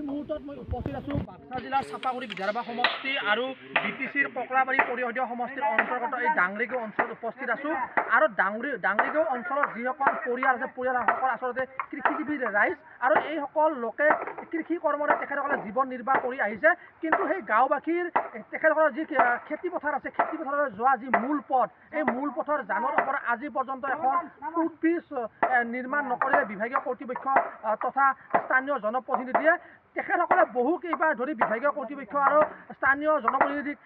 মুহূৰ্তত মই উপস্থিত আছোঁ বাক্সা জিলাৰ চাপাগুৰি বিধানসভা সমষ্টি আৰু BTCৰ ককলাবাৰী পৰিষদীয় সমষ্টিৰ অন্তৰ্গত এই ডাংৰিগাঁও অঞ্চলত উপস্থিত আছোঁ আৰু ডাংৰিগাঁও অঞ্চলত যিসকল পৰিয়াল আছে পৰিয়ালসকল আচলতে কৃষিজীৱীৰ ৰাইজ আৰু এইসকল লোকে কৃষি কৰ্মৰে তেখেতসকলে জীৱন নিৰ্বাহ কৰি আহিছে। কিন্তু সেই গাঁওবাসীৰ তেখেতসকলৰ যি খেতি পথাৰ আছে খেতি পথাৰলৈ যোৱা যি মূল পথ এই মূল পথৰ জানৰ ওপৰত আজি পৰ্যন্ত এখন ফুটব্ৰিজ নিৰ্মাণ নকৰিলে বিভাগীয় কৰ্তৃপক্ষ তথা স্থানীয় জনপ্ৰতিনিধিয়ে তেখেতসকলে বহু কেইবাৰ ধৰি বিভাগীয় কৰ্তৃপক্ষ আৰু স্থানীয় জনপ্ৰতিনিধিক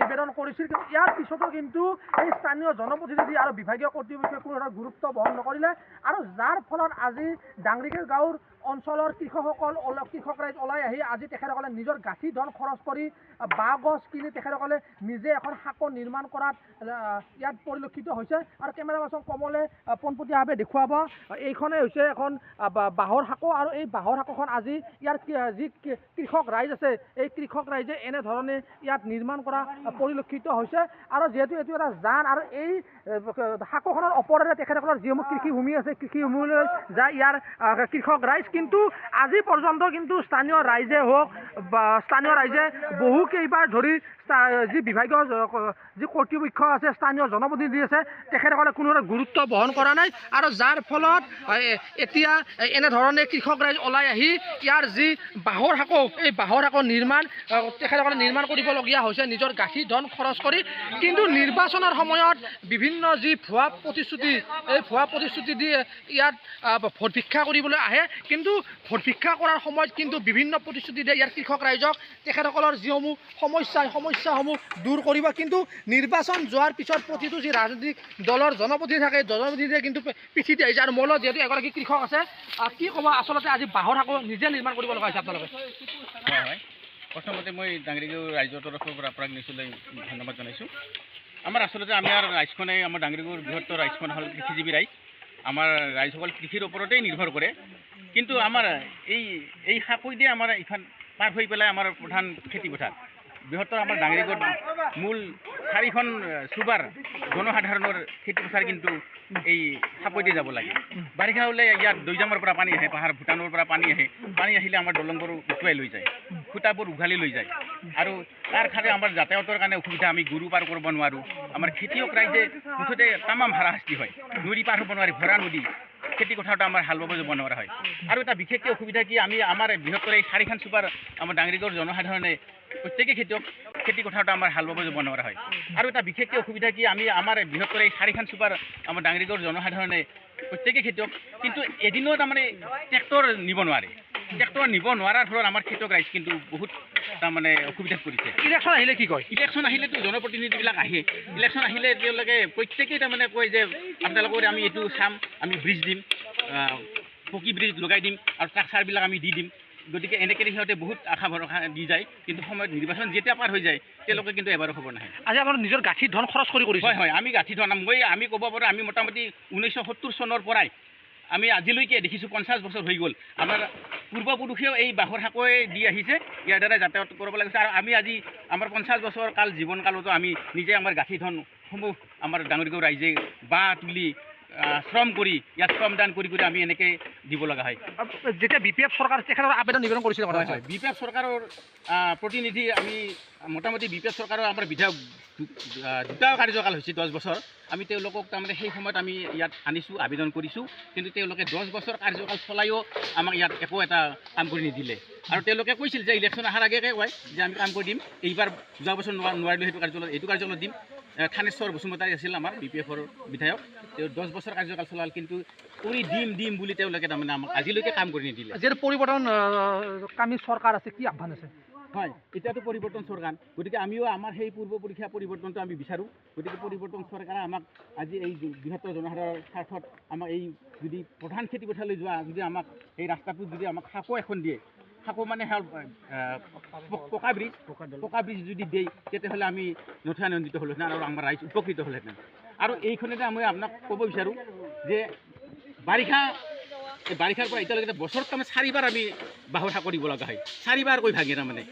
নিবেদন কৰিছিল। কিন্তু ইয়াৰ পিছতো কিন্তু এই স্থানীয় জনপ্ৰতিনিধি আৰু বিভাগীয় কৰ্তৃপক্ষই কোনো ধৰণৰ গুৰুত্ব বহন নকৰিলে আৰু যাৰ ফলত আজি ডাংৰিগাঁও গাঁৱৰ অঞ্চলৰ কৃষক ৰাইজ ওলাই আহি আজি তেখেতসকলে নিজৰ গাঁঠি ধন খৰচ কৰি বাঁহ গছ কিনি তেখেতসকলে নিজে এখন সাঁকো নিৰ্মাণ কৰাত ইয়াত পৰিলক্ষিত হৈছে। আৰু কেমেৰা পাৰ্চন কমলে পোনপটীয়াভাৱে দেখুৱাব এইখনেই হৈছে এখন বাঁহৰ সাঁকো আৰু এই বাঁহৰ সাঁকোখন আজি ইয়াৰ যি কৃষক ৰাইজ আছে এই কৃষক ৰাইজে এনেধৰণে ইয়াত নিৰ্মাণ কৰা পৰিলক্ষিত হৈছে। আৰু যিহেতু এইটো এটা জান আৰু এই সাঁকোখনৰ ওপৰেৰে তেখেতসকলৰ যিসমূহ কৃষিভূমি আছে কৃষিভূমিলৈ যায় ইয়াৰ কৃষক ৰাইজ। কিন্তু আজি পৰ্যন্ত কিন্তু স্থানীয় ৰাইজে হওক বা স্থানীয় ৰাইজে বহু কেইবাৰ ধৰি যি বিভাগীয় যি কৰ্তৃপক্ষ আছে স্থানীয় জনপ্ৰতিনিধি আছে তেখেতসকলে কোনো গুৰুত্ব বহন কৰা নাই আৰু যাৰ ফলত এতিয়া এনেধৰণে কৃষক ৰাইজ ওলাই আহি ইয়াৰ যি বাঁহৰ সাঁকো এই বাঁহৰ সাঁকো তেখেতসকলে নিৰ্মাণ কৰিবলগীয়া হৈছে নিজৰ গাঁঠি ধন খৰচ কৰি। কিন্তু নিৰ্বাচনৰ সময়ত বিভিন্ন যি ভুৱা প্ৰতিশ্ৰুতি এই ভুৱা প্ৰতিশ্ৰুতি দি ইয়াত ভোট ভিক্ষা কৰিবলৈ আহে। কিন্তু ভোট ভিক্ষা কৰাৰ সময়ত কিন্তু বিভিন্ন প্ৰতিশ্ৰুতি দিয়ে ইয়াৰ কৃষক ৰাইজক তেখেতসকলৰ যিসমূহ সমস্যাসমূহ দূৰ কৰিব। কিন্তু নিৰ্বাচন যোৱাৰ পিছত প্ৰতিটো যি ৰাজনৈতিক দলৰ জনপ্ৰতিনিধি থাকে জনপ্ৰতিনিধিয়ে কিন্তু পিঠি দি আহিছে। আৰু মূলত যিহেতু এগৰাকী কৃষক আছে কি ক'ব আচলতে আজি বাঁহৰ সাঁকো নিজে নিৰ্মাণ কৰিব লগা হৈছে আপোনালোকে? হয়, প্ৰথমতে মই ডাংৰিগাঁও ৰাইজৰ তৰফৰ পৰা আপোনাক নিশ্চয় ধন্যবাদ জনাইছোঁ। আমাৰ আচলতে আমাৰ ৰাইজখনে আমাৰ ডাংৰিগাঁৱৰ বৃহত্তৰ ৰাইজখন হ'ল কৃষিজীৱী ৰাইজ। আমাৰ ৰাইজসকল কৃষিৰ ওপৰতেই নিৰ্ভৰ কৰে। কিন্তু আমাৰ এই সাঁকো দিয়ে আমাৰ ইখন পাৰ হৈ পেলাই আমাৰ প্ৰধান খেতি পথাৰ বৃহত্তৰ আমাৰ ডাংৰিগাঁৱত মূল 4খন চুবাৰ জনসাধাৰণৰ খেতি পথাৰ কিন্তু এই সাঁকোদি যাব লাগে। বাৰিষা হ'লে ইয়াত দৈজামৰ পৰা পানী আহে, পাহাৰ ভূটানৰ পৰা পানী আহিলে আমাৰ দলংবোৰ উটুৱাই লৈ যায়, খুঁটাবোৰ উঘালি লৈ যায় আৰু তাৰ কাৰণে আমাৰ যাতায়াতৰ কাৰণে অসুবিধা। আমি গৰু পাৰ কৰিব নোৱাৰোঁ। আমাৰ খেতিয়ক ৰাইজে মুঠতে তামাম হাৰাশাস্তি হয়। নদী পাৰ হ'ব নোৱাৰি, ভৰা নদী খেতি পথাৰত আমাৰ হাল বাব যাব নোৱাৰা হয়। আৰু এটা বিশেষকৈ অসুবিধা কি আমাৰ বৃহত্তৰ এই 4খন চুবাৰ আমাৰ ডাংৰিগাঁৱৰ জনসাধাৰণে প্ৰত্যেকেই খেতিয়ক খেতি পথাৰত আমাৰ হাল বাব যাব নোৱাৰা হয়। আৰু এটা বিশেষকৈ অসুবিধা কি আমাৰ বৃহত্তৰ এই 4খন চুবাৰ আমাৰ ডাংৰিগাঁৱৰ জনসাধাৰণে প্ৰত্যেকেই খেতিয়ক, কিন্তু এদিনত তাৰমানে ট্ৰেক্টৰ নিব নোৱাৰে। ট্ৰেক্টৰ নিব নোৱাৰাৰ ফলত আমাৰ খেতিয়ক ৰাইজ কিন্তু বহুত তাৰমানে অসুবিধাত পৰিছে। ইলেকশ্যন আহিলে কি কয়? ইলেকশ্যন আহিলেতো জনপ্ৰতিনিধিবিলাক আহে। ইলেকশ্যন আহিলে তেওঁলোকে প্ৰত্যেকেই তাৰমানে কয় যে আপোনালোকৰ আমি এইটো চাম, আমি ব্ৰিজ দিম, পকী ব্ৰিজ লগাই দিম আৰু ষ্ট্ৰাকচাৰবিলাক আমি দি দিম। গতিকে এনেকৈ সিহঁতে বহুত আশা ভৰসা দি যায়। কিন্তু সময়ত নিৰ্বাচন যেতিয়া পাৰ হৈ যায় তেওঁলোকে কিন্তু এবাৰো খবৰ নাহে। আজি আপোনাৰ নিজৰ গাঁঠি ধন খৰচ কৰি হয়, আমি গাঁঠি ধন আমি ক'ব পাৰোঁ আমি মোটামুটি 1970 চনৰ পৰাই আমি আজিলৈকে দেখিছোঁ 50 বছৰ হৈ গ'ল। আমাৰ পূৰ্বপুৰুষেও এই বাঁহৰ সাঁকোৱে দি আহিছে, ইয়াৰ দ্বাৰা যাতায়াত কৰিব লাগিছে। আৰু আমি আজি আমাৰ 50 বছৰ জীৱনকালতো আমি নিজে আমাৰ গাঁঠি ধনসমূহ আমাৰ ডাঙৰিগাঁও ৰাইজে বাঁহ তুলি শ্ৰম কৰি ইয়াত শ্ৰমদান কৰি আমি এনেকৈ দিব লগা হয়। যেতিয়া BPF চৰকাৰ তেখেতৰ আবেদন নিবেদন কৰিছিল হয়, BPF চৰকাৰৰ প্ৰতিনিধি আমি মোটামুটি BPF চৰকাৰৰ আমাৰ বিধায়ক দুটা কাৰ্যকাল হৈছে 10 বছৰ। আমি তেওঁলোকক তাৰমানে সেই সময়ত আমি ইয়াত আনিছোঁ, আবেদন কৰিছোঁ। কিন্তু তেওঁলোকে 10 বছৰ কাৰ্যকাল চলায়ো আমাক ইয়াত একো এটা কাম কৰি নিদিলে। আৰু তেওঁলোকে কৈছিল যে ইলেকশ্যন অহাৰ আগেয়ে কয় যে আমি কাম কৰি দিম, এইবাৰ যোৱা বছৰ নোৱাৰিলোঁ এইটো কাৰ্যকালত দিম। থানেশ্বৰ বসুমতাৰী আছিল আমাৰ BPFৰ বিধায়ক, তেওঁ 10 বছৰ কাৰ্যকাল চলাল, কিন্তু কৰি দিম বুলি তেওঁলোকে তাৰমানে আমাক আজিলৈকে কাম কৰি নিদিলে। যিহেতু পৰিৱৰ্তনকামী চৰকাৰ আছে, কি আহ্বান আছে? হয়, এতিয়াতো পৰিৱৰ্তন চৰকাৰ, গতিকে আমিও আমাৰ সেই পূৰ্বপুৰুষীয়া পৰিৱৰ্তনটো আমি বিচাৰোঁ। গতিকে পৰিৱৰ্তন চৰকাৰে আমাক আজি এই বৃহত্তৰ জনসাধাৰণৰ স্বাৰ্থত আমাক এই যদি প্ৰধান খেতি পথাৰলৈ যোৱা যদি আমাক এই ৰাস্তাটোত যদি আমাক সাঁকো এখন দিয়ে, সাঁকো মানে পকা ব্ৰিজ যদি দিয়ে তেতিয়াহ'লে আমি নথৈ আনন্দিত হ'লোহেঁতেন আৰু আমাৰ ৰাইজ উপকৃত হ'লহেঁতেন। আৰু এইখনতে মই আপোনাক ক'ব বিচাৰোঁ যে বাৰিষা এই বাৰিষাৰ পৰা এতিয়ালৈকে বছৰত তাৰমানে 4বাৰ আমি বাঁহৰ সাঁকো দিব লগা হয় 4বাৰকৈ ভাঙে তাৰমানে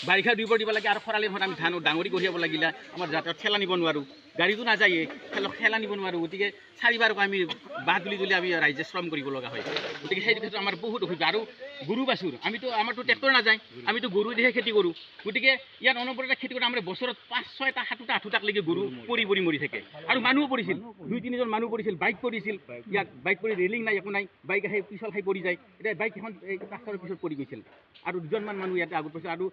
বাৰিষা দুইবাৰ দিব লাগে আৰু খৰালি সময়ত আমি ধান ডাঙৰি কঢ়িয়াব লাগিলে আমাৰ যাতায়াত ঠেলা নিব নোৱাৰোঁ গাড়ীটো নাযায়ে ঠেলা নিব নোৱাৰোঁ গতিকে 4বাৰকৈ আমি বাঁহ তুলি আমি ৰাইজে শ্ৰম কৰিব লগা হয় গতিকে সেইটো ক্ষেত্ৰত আমাৰ বহুত অসুবিধা আৰু গৰু বাছুৰ আমাৰতো ট্ৰেক্টৰ নাযায় আমিতো গৰু দিহে খেতি কৰোঁ গতিকে ইয়াত অনবৰতে খেতি কৰোঁ আমাৰ বছৰত 5-6টা 7টা 8টালৈকে গৰু পৰি মৰি থাকে আৰু মানুহো পৰিছিল 2-3জন মানুহ পৰিছিল বাইক পৰিছিল ইয়াত বাইক পৰি ৰেলিং নাই একো নাই বাইক আহি পিছল খাই পৰি যায় এতিয়া বাইক এখন এই ৰাস্তাৰ পিছত পৰি গৈছিল আৰু দুজনমান মানুহ ইয়াতে আগত পৰিছিল আৰু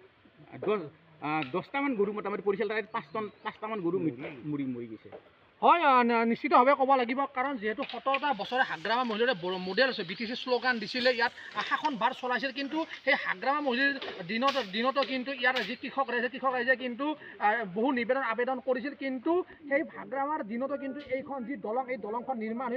10টামান গৰু মোটামুটি পৰিছিল তাৰে 5টামান গৰু মৰি গৈছে হয় নিশ্চিতভাৱে ক'ব লাগিব কাৰণ যিহেতু 17টা বছৰে হাগ্ৰামা মহিলাৰে মডেল আছে BTC শ্লোগান দিছিলে ইয়াত শাসনভাৰ চলাইছিল কিন্তু সেই হাগ্ৰামা মহিলাৰ দিনতো কিন্তু ইয়াৰ যি কৃষক ৰাইজে কিন্তু বহু আবেদন কৰিছিল কিন্তু সেই হাগ্ৰামাৰ দিনতো কিন্তু এইখন যি দলং এই দলংখন নিৰ্মাণ